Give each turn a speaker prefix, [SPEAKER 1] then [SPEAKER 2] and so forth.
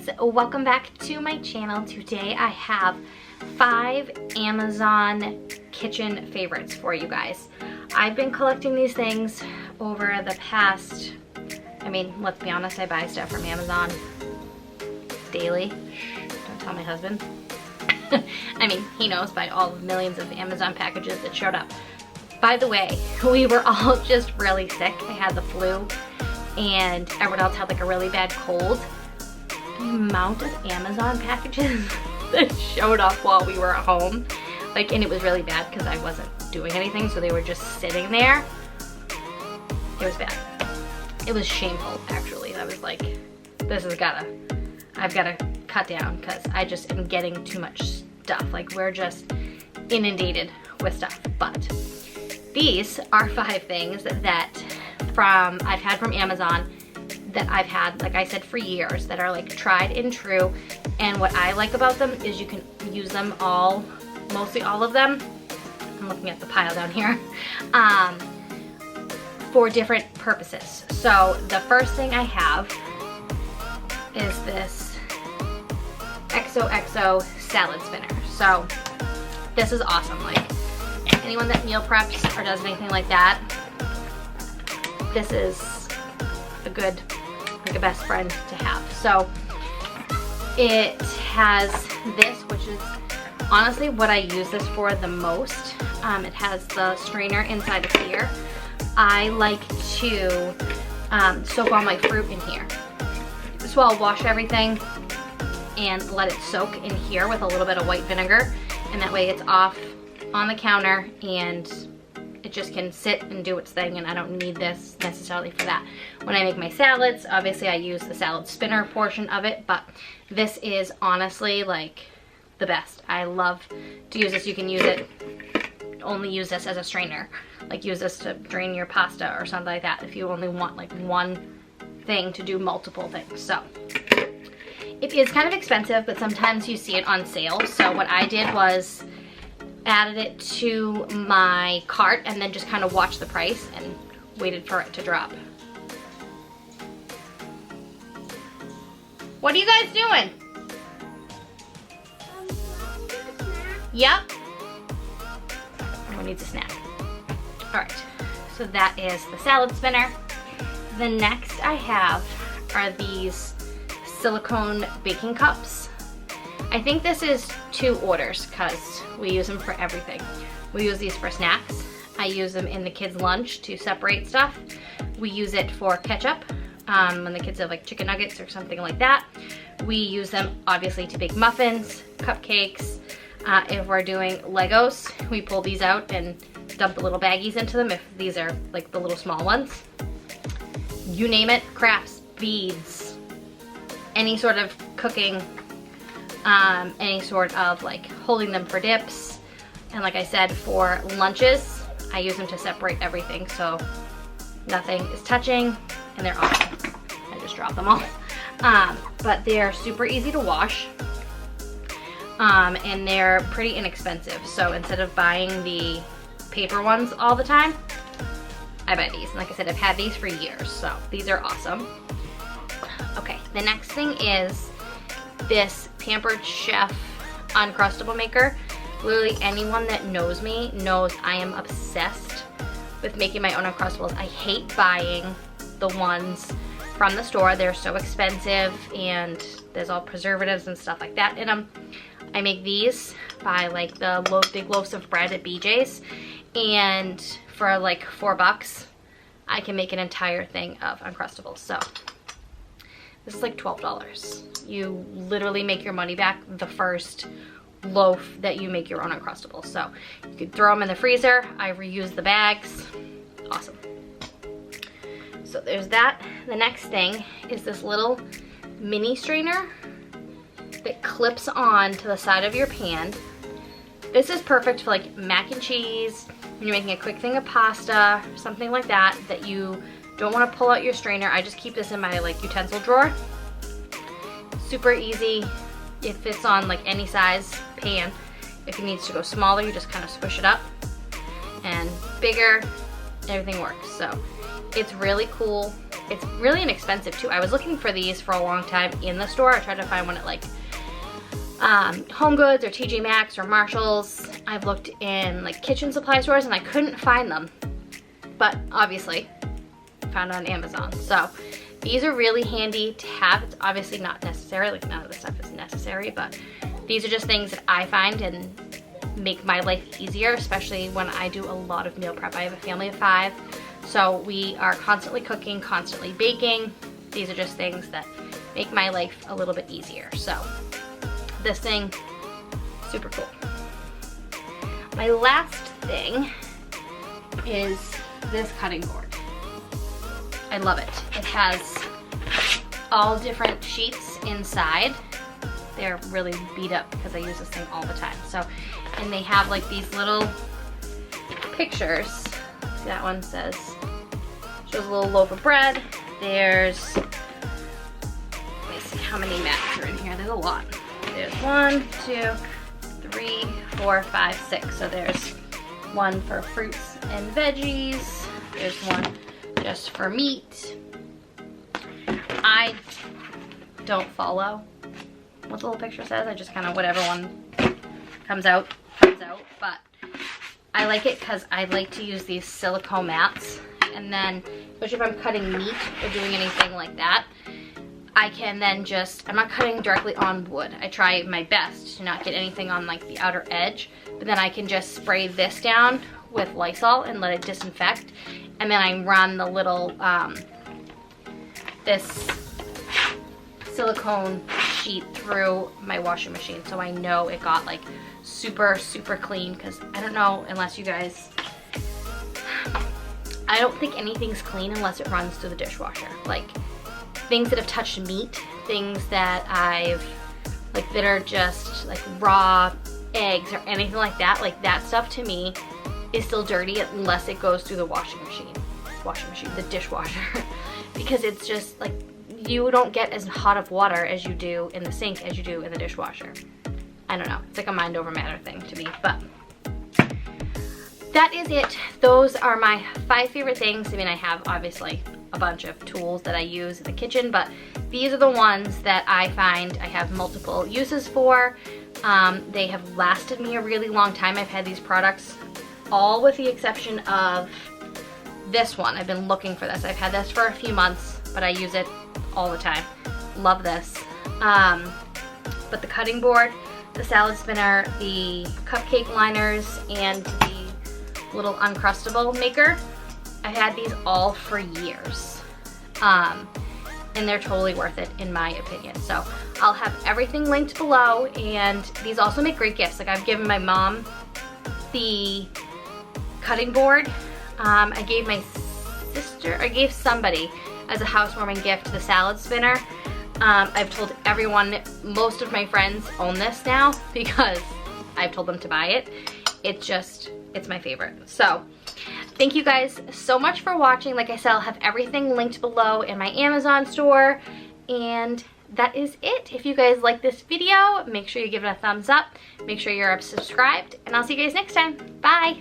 [SPEAKER 1] guys, welcome back to my channel. Today I have 5 Amazon kitchen favorites for you guys. I've been collecting these things over the past, let's be honest, I buy stuff from Amazon daily. Don't tell my husband. He knows by all the millions of Amazon packages that showed up. By the way, we were all just really sick. I had the flu and everyone else had like a really bad cold. The amount of Amazon packages that showed up while we were at home, and it was really bad because I wasn't doing anything, so they were just sitting there. It was bad. It was shameful, actually. I was like, I've gotta cut down because I just am getting too much stuff. We're just inundated with stuff. But these are 5 things that I've had from Amazon that I've had, like I said, for years, that are tried and true. And what I like about them is you can use them all, mostly all of them. I'm looking at the pile down here, for different purposes. So the first thing I have is this XOXO salad spinner. So this is awesome. Anyone that meal preps or does anything like that, this is a good, a best friend to have. So it has this, which is honestly what I use this for the most. It has the strainer inside of here. I like to soak all my fruit in here. So I'll wash everything and let it soak in here with a little bit of white vinegar, and that way it's off on the counter and it just can sit and do its thing, and I don't need this necessarily for that. When I make my salads, obviously I use the salad spinner portion of it, but this is honestly the best. I love to use this. You can use it, only use this as a strainer. Use this to drain your pasta or something like that if you only want one thing to do multiple things. So it is kind of expensive, but sometimes you see it on sale. So what I did was added it to my cart and then just kind of watched the price and waited for it to drop. What are you guys doing? Yep. Everyone needs a snack. Alright, so that is the salad spinner. The next I have are these silicone baking cups. I think this is 2 orders because we use them for everything. We use these for snacks. I use them in the kids' lunch to separate stuff. We use it for ketchup when the kids have chicken nuggets or something like that. We use them obviously to bake muffins, cupcakes. If we're doing Legos, we pull these out and dump the little baggies into them if these are the little small ones. You name it, crafts, beads, any sort of cooking, any sort of holding them for dips. And like I said, for lunches, I use them to separate everything so nothing is touching, and they're awesome. I just dropped them all. But they're super easy to wash, and they're pretty inexpensive. So instead of buying the paper ones all the time, I buy these. And like I said, I've had these for years, so these are awesome. Okay, the next thing is this Pampered Chef Uncrustable maker. Literally anyone that knows me knows I am obsessed with making my own Uncrustables. I hate buying the ones from the store. They're so expensive and there's all preservatives and stuff like that in them. I make these by the big loaves of bread at BJ's, and for $4 I can make an entire thing of Uncrustables. So this is $12. You literally make your money back the first loaf that you make your own Uncrustables. So you could throw them in the freezer. I reuse the bags. Awesome. So there's that. The next thing is this little mini strainer that clips on to the side of your pan. This is perfect for mac and cheese, when you're making a quick thing of pasta, something like that, that you don't want to pull out your strainer. I just keep this in my utensil drawer. Super easy. It fits on any size pan. If it needs to go smaller, you just kind of squish it up. And bigger, everything works. So it's really cool. It's really inexpensive too. I was looking for these for a long time in the store. I tried to find one at like Home Goods or TJ Maxx or Marshalls. I've looked in like kitchen supply stores and I couldn't find them, but obviously found it on Amazon. So these are really handy to have. It's obviously not necessary, like none of the stuff is necessary, but these are just things that I find and make my life easier, especially when I do a lot of meal prep. I have a family of 5, so we are constantly cooking, constantly baking. These are just things that make my life a little bit easier. So this thing, super cool. My last thing is this cutting board. I love it. It has all different sheets inside. They're really beat up because I use this thing all the time. So, and they have like these little pictures. See, that one says, shows a little loaf of bread. There's, let me see how many mats are in here. There's a lot. There's 1, 2, 3, 4, 5, 6. So there's one for fruits and veggies. There's one just for meat. I don't follow what the little picture says. I just kind of, whatever one comes out. But I like it because I like to use these silicone mats, and then especially if I'm cutting meat or doing anything like that, I can then just, I'm not cutting directly on wood. I try my best to not get anything on like the outer edge, but then I can just spray this down with Lysol and let it disinfect, and then I run the little this silicone sheet through my washing machine, so I know it got like super clean. Because I don't know, unless you guys, I don't think anything's clean unless it runs through the dishwasher. Like things that have touched meat, things that I've like that are just like raw eggs or anything like that stuff to me is still dirty unless it goes through the the dishwasher. Because it's just like, you don't get as hot of water as you do in the sink as you do in the dishwasher. I don't know, it's like a mind over matter thing to me, but that is it. Those are my 5 favorite things. I mean, I have obviously a bunch of tools that I use in the kitchen, but these are the ones that I find I have multiple uses for. They have lasted me a really long time. I've had these products, all with the exception of this one. I've been looking for this. I've had this for a few months, but I use it all the time. Love this. But the cutting board, the salad spinner, the cupcake liners, and the little Uncrustable maker, I've had these all for years. And they're totally worth it in my opinion. So I'll have everything linked below, and these also make great gifts. Like I've given my mom the cutting board. I gave somebody as a housewarming gift the salad spinner. I've told everyone, most of my friends own this now because I've told them to buy it. It's my favorite. So thank you guys so much for watching. Like I said, I'll have everything linked below in my Amazon store, and that is it. If you guys like this video, make sure you give it a thumbs up. Make sure you're subscribed, and I'll see you guys next time. Bye.